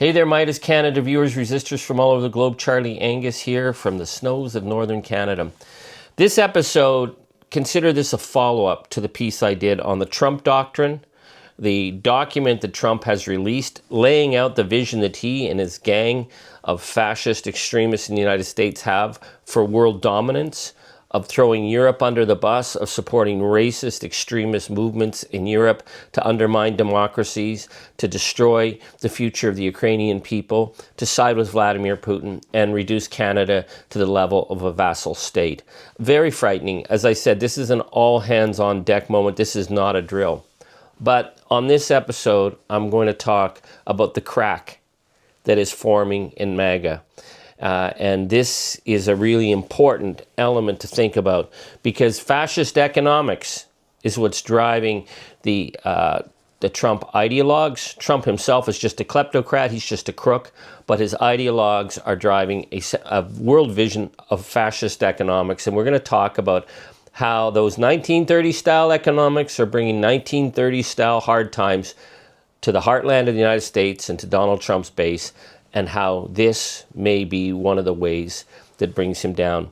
Hey there, Meidas Canada viewers, resistors from all over the globe. Charlie Angus here from the snows of northern Canada. This episode, consider this a follow-up to the piece I did on the Trump doctrine, the document that Trump has released, laying out the vision that he and his gang of fascist extremists in the United States have for world dominance, of throwing Europe under the bus, of supporting racist extremist movements in Europe to undermine democracies, to destroy the future of the Ukrainian people, to side with Vladimir Putin and reduce Canada to the level of a vassal state. Very frightening. As I said, this is an all-hands-on-deck moment. This is not a drill. But on this episode, I'm going to talk about the crack that is forming in Maga. And this is a really important element to think about because fascist economics is what's driving the Trump ideologues. Trump himself is just a kleptocrat. He's just a crook. But his ideologues are driving a world vision of fascist economics. And we're going to talk about how those 1930s-style economics are bringing 1930s-style hard times to the heartland of the United States and to Donald Trump's base, and how this may be one of the ways that brings him down.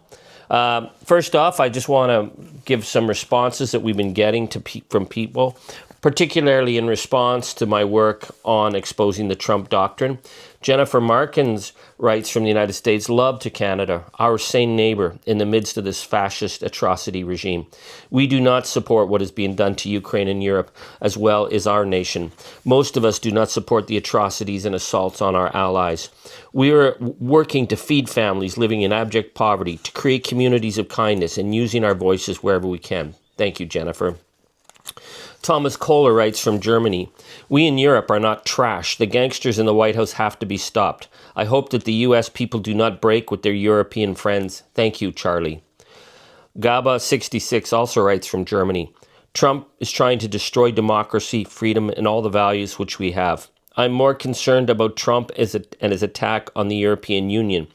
First off, I just want to give some responses that we've been getting from people, particularly in response to my work on exposing the Trump doctrine. Jennifer Markins writes from the United States, "Love to Canada, our sane neighbor in the midst of this fascist atrocity regime. We do not support what is being done to Ukraine and Europe, as well as our nation. Most of us do not support the atrocities and assaults on our allies. We are working to feed families living in abject poverty, to create communities of kindness, and using our voices wherever we can." Thank you, Jennifer. Thomas Kohler writes from Germany, "We in Europe are not trash. The gangsters in the White House have to be stopped. I hope that the U.S. people do not break with their European friends. Thank you, Charlie." Gaba66 also writes from Germany, "Trump is trying to destroy democracy, freedom, and all the values which we have. I'm more concerned about Trump and his attack on the European Union.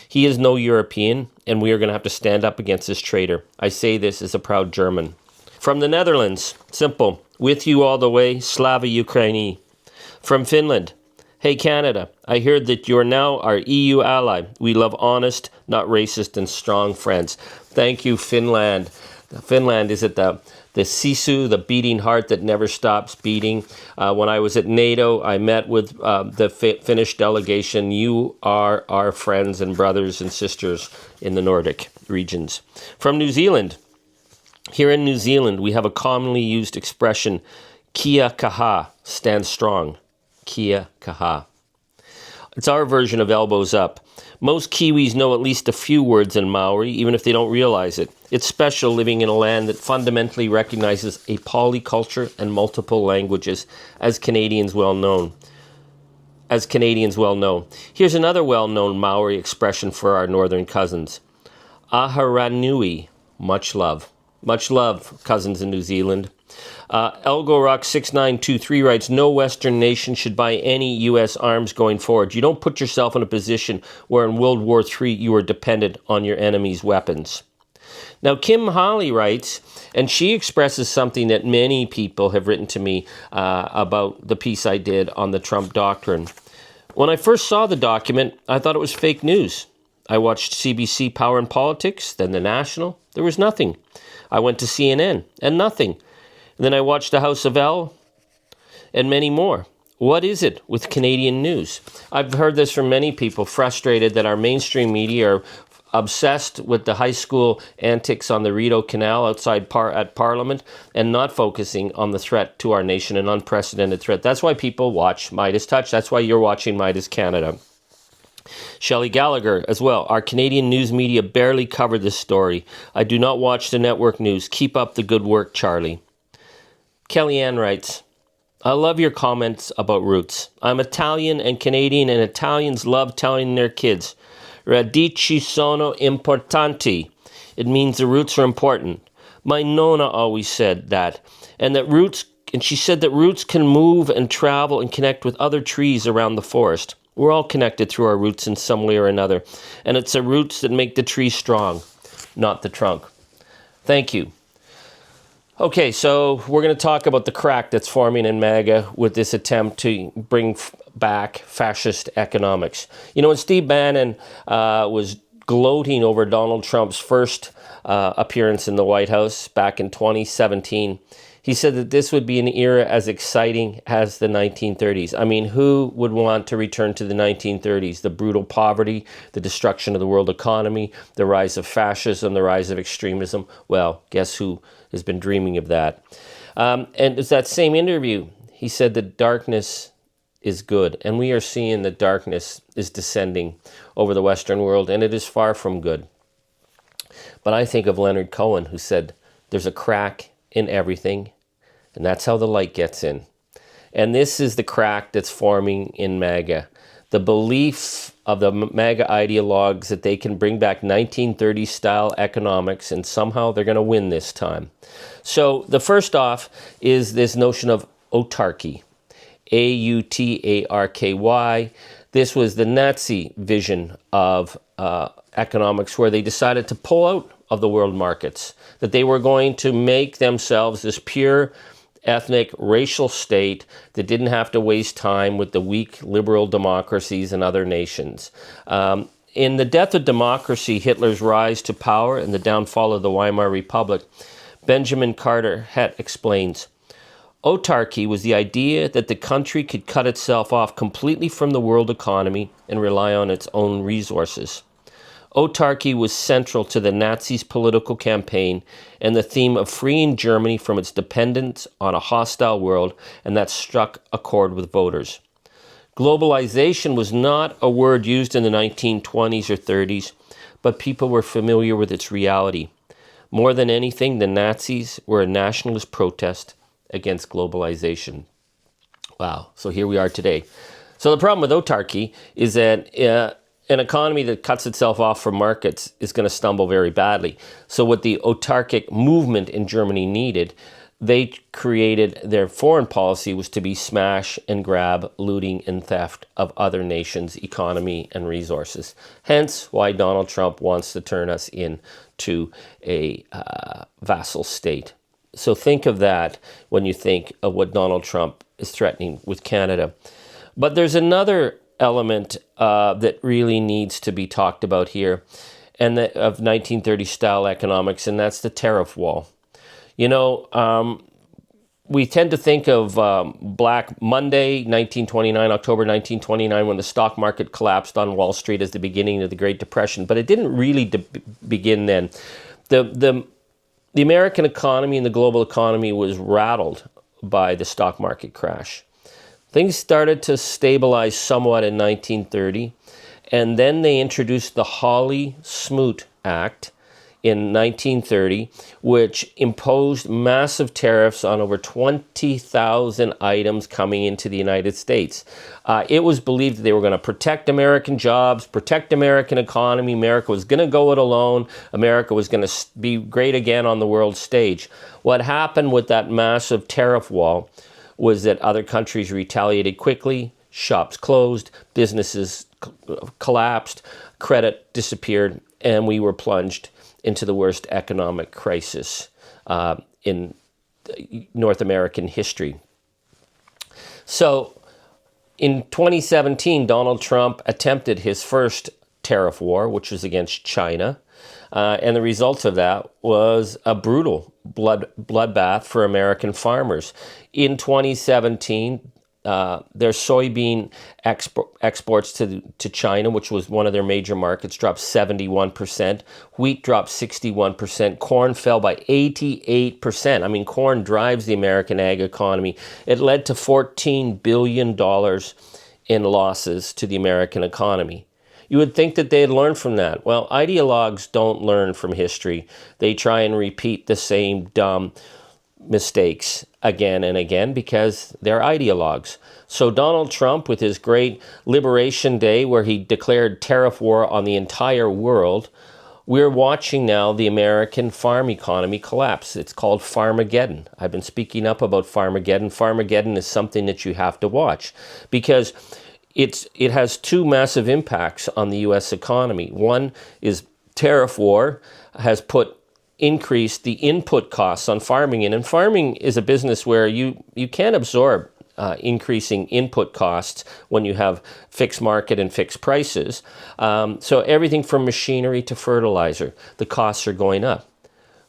He is no European, and we are going to have to stand up against this traitor. I say this as a proud German." From the Netherlands, simple, "With you all the way, Slava Ukraini." From Finland, "Hey Canada, I heard that you're now our EU ally. We love honest, not racist, and strong friends." Thank you, Finland. Finland is at the sisu, the beating heart that never stops beating. When I was at NATO, I met with the Finnish delegation. You are our friends and brothers and sisters in the Nordic regions. From New Zealand, "Here in New Zealand, we have a commonly used expression, kia kaha, stand strong. Kia kaha. It's our version of elbows up. Most Kiwis know at least a few words in Maori, even if they don't realize it. It's special living in a land that fundamentally recognizes a polyculture and multiple languages, as Canadians well know. Here's another well-known Maori expression for our northern cousins. Aharanui, much love. Much love, cousins in New Zealand. Elgorock6923 writes, "No Western nation should buy any U.S. arms going forward. You don't put yourself in a position where in World War III you are dependent on your enemy's weapons." Now, Kim Holly writes, and she expresses something that many people have written to me about the piece I did on the Trump doctrine. "When I first saw the document, I thought it was fake news. I watched CBC Power and Politics, then the National. There was nothing. I went to CNN, and nothing. And then I watched the House of L, and many more. What is it with Canadian news?" I've heard this from many people, frustrated that our mainstream media are obsessed with the high school antics on the Rideau Canal outside at Parliament and not focusing on the threat to our nation, an unprecedented threat. That's why people watch Meidas Touch. That's why you're watching Meidas Canada. Shelley Gallagher as well. "Our Canadian news media barely covered this story. I do not watch the network news. Keep up the good work, Charlie." Kellyanne writes, "I love your comments about roots. I'm Italian and Canadian, and Italians love telling their kids, radici sono importanti. It means the roots are important. My nonna always said that, and she said that roots can move and travel and connect with other trees around the forest. We're all connected through our roots in some way or another, and it's the roots that make the tree strong, not the trunk." Thank you. Okay, so we're going to talk about the crack that's forming in Maga with this attempt to bring back fascist economics. You know, when Steve Bannon was gloating over Donald Trump's first appearance in the White House back in 2017, he said that this would be an era as exciting as the 1930s. I mean, who would want to return to the 1930s? The brutal poverty, the destruction of the world economy, the rise of fascism, the rise of extremism. Well, guess who has been dreaming of that? And it's that same interview. He said that darkness is good. And we are seeing that darkness is descending over the Western world, and it is far from good. But I think of Leonard Cohen, who said, there's a crack in everything, and that's how the light gets in. And this is the crack that's forming in MAGA. The belief of the MAGA ideologues that they can bring back 1930s style economics, and somehow they're going to win this time. So the first off is this notion of autarky, A-U-T-A-R-K-Y. This was the Nazi vision of economics, where they decided to pull out of the world markets, that they were going to make themselves this pure ethnic racial state that didn't have to waste time with the weak liberal democracies and other nations. In The Death of Democracy, Hitler's Rise to Power and the Downfall of the Weimar Republic, Benjamin Carter Het explains, autarky was the idea that the country could cut itself off completely from the world economy and rely on its own resources. Autarky was central to the Nazis' political campaign and the theme of freeing Germany from its dependence on a hostile world, and that struck a chord with voters. Globalization was not a word used in the 1920s or 30s, but people were familiar with its reality. More than anything, the Nazis were a nationalist protest against globalization. Wow, so here we are today. So the problem with autarky is that an economy that cuts itself off from markets is going to stumble very badly. So what the autarkic movement in Germany needed, they created their foreign policy was to be smash and grab, looting and theft of other nations' economy and resources. Hence why Donald Trump wants to turn us into a vassal state. So think of that when you think of what Donald Trump is threatening with Canada. But there's another element that really needs to be talked about here, and of 1930 style economics, and that's the tariff wall. You know, we tend to think of Black Monday, 1929, October 1929, when the stock market collapsed on Wall Street as the beginning of the Great Depression, but it didn't really begin then. The American economy and the global economy was rattled by the stock market crash. Things started to stabilize somewhat in 1930, and then they introduced the Hawley-Smoot Act in 1930, which imposed massive tariffs on over 20,000 items coming into the United States. It was believed that they were going to protect American jobs, protect American economy. America was going to go it alone. America was going to be great again on the world stage. What happened with that massive tariff wall was that other countries retaliated quickly, shops closed, businesses collapsed, credit disappeared, and we were plunged into the worst economic crisis in North American history. So in 2017, Donald Trump attempted his first tariff war, which was against China. And the result of that was a brutal bloodbath for American farmers. In 2017, their soybean exports to China, which was one of their major markets, dropped 71%. Wheat dropped 61%. Corn fell by 88%. I mean, corn drives the American ag economy. It led to $14 billion in losses to the American economy. You would think that they'd learn from that. Well, ideologues don't learn from history. They try and repeat the same dumb mistakes again and again because they're ideologues. So Donald Trump, with his great Liberation Day where he declared tariff war on the entire world, we're watching now the American farm economy collapse. It's called Farmageddon. I've been speaking up about Farmageddon. Farmageddon is something that you have to watch because it has two massive impacts on the U.S. economy. One is tariff war has put increase the input costs on farming. And farming is a business where you can't absorb increasing input costs when you have fixed market and fixed prices. So everything from machinery to fertilizer, the costs are going up.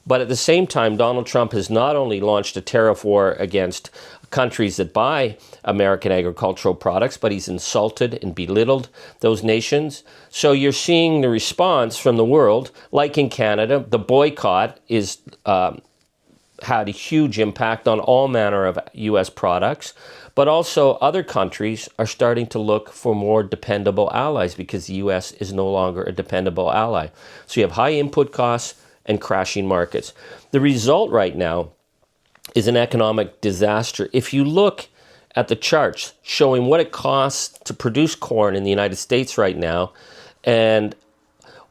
But at the same time, Donald Trump has not only launched a tariff war against countries that buy American agricultural products, but he's insulted and belittled those nations. So you're seeing the response from the world, like in Canada. The boycott is had a huge impact on all manner of U.S. products, but also other countries are starting to look for more dependable allies because the U.S. is no longer a dependable ally. So you have high input costs and crashing markets. The result right now is an economic disaster. If you look at the charts showing what it costs to produce corn in the United States right now and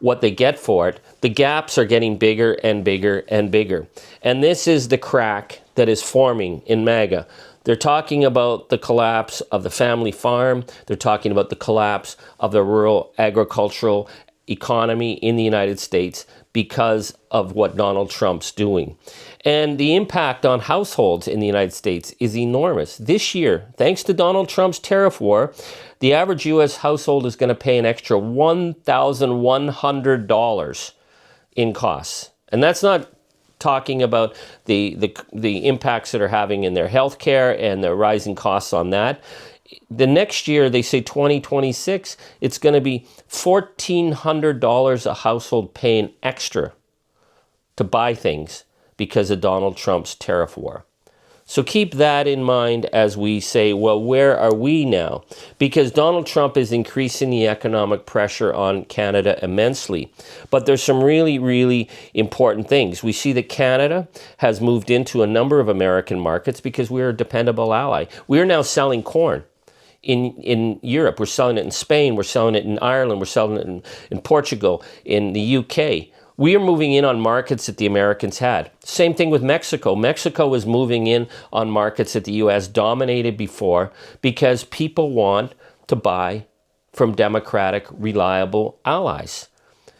what they get for it, the gaps are getting bigger and bigger and bigger. And this is the crack that is forming in Maga. They're talking about the collapse of the family farm. They're talking about the collapse of the rural agricultural economy in the United States because of what Donald Trump's doing. And the impact on households in the United States is enormous. This year, thanks to Donald Trump's tariff war, the average U.S. household is going to pay an extra $1,100 in costs. And that's not talking about the impacts that are having in their health care and the rising costs on that. The next year, they say 2026, it's going to be $1,400 a household paying extra to buy things because of Donald Trump's tariff war. So keep that in mind as we say, well, where are we now? Because Donald Trump is increasing the economic pressure on Canada immensely. But there's some really, really important things. We see that Canada has moved into a number of American markets because we're a dependable ally. We are now selling corn in Europe. We're selling it in Spain. We're selling it in Ireland. We're selling it in Portugal, in the UK. We are moving in on markets that the Americans had. Same thing with Mexico. Mexico was moving in on markets that the U.S. dominated before because people want to buy from democratic, reliable allies.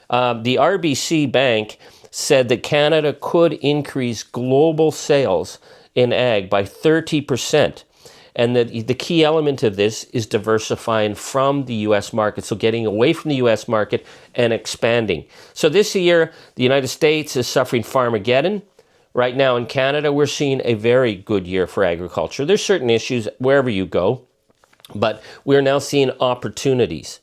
The RBC Bank said that Canada could increase global sales in ag by 30%. And that the key element of this is diversifying from the U.S. market, so getting away from the U.S. market and expanding. So this year, the United States is suffering Farmageddon. Right now in Canada, we're seeing a very good year for agriculture. There's certain issues wherever you go, but we're now seeing opportunities.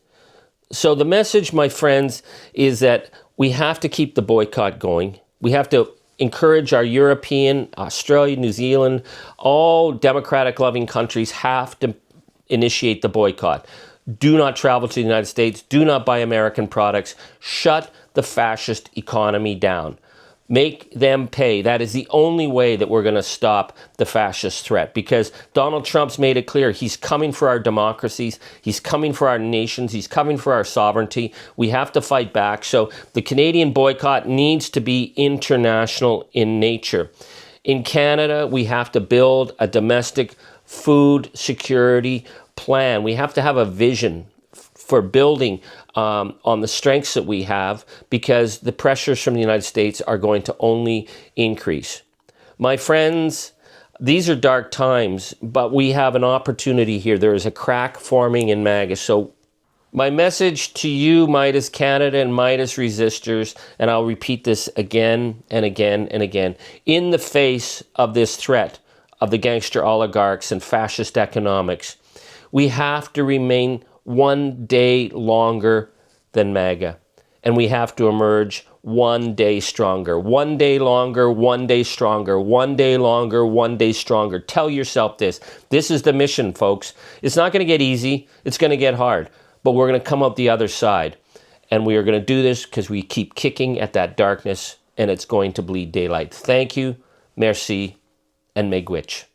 So the message, my friends, is that we have to keep the boycott going. We have to encourage our European, Australia, New Zealand, all democratic-loving countries have to initiate the boycott. Do not travel to the United States. Do not buy American products. Shut the fascist economy down. Make them pay. That is the only way that we're going to stop the fascist threat, because Donald Trump's made it clear he's coming for our democracies. He's coming for our nations. He's coming for our sovereignty. We have to fight back. So the Canadian boycott needs to be international in nature. In Canada, we have to build a domestic food security plan. We have to have a vision for building on the strengths that we have, because the pressures from the United States are going to only increase. My friends, these are dark times, but we have an opportunity here. There is a crack forming in Maga. So my message to you, Meidas Canada and Meidas resistors, and I'll repeat this again and again and again, in the face of this threat of the gangster oligarchs and fascist economics, we have to remain one day longer than Maga. And we have to emerge one day stronger. One day longer, one day stronger. One day longer, one day stronger. Tell yourself this. This is the mission, folks. It's not going to get easy. It's going to get hard. But we're going to come out the other side. And we are going to do this because we keep kicking at that darkness, and it's going to bleed daylight. Thank you, merci, and megwich.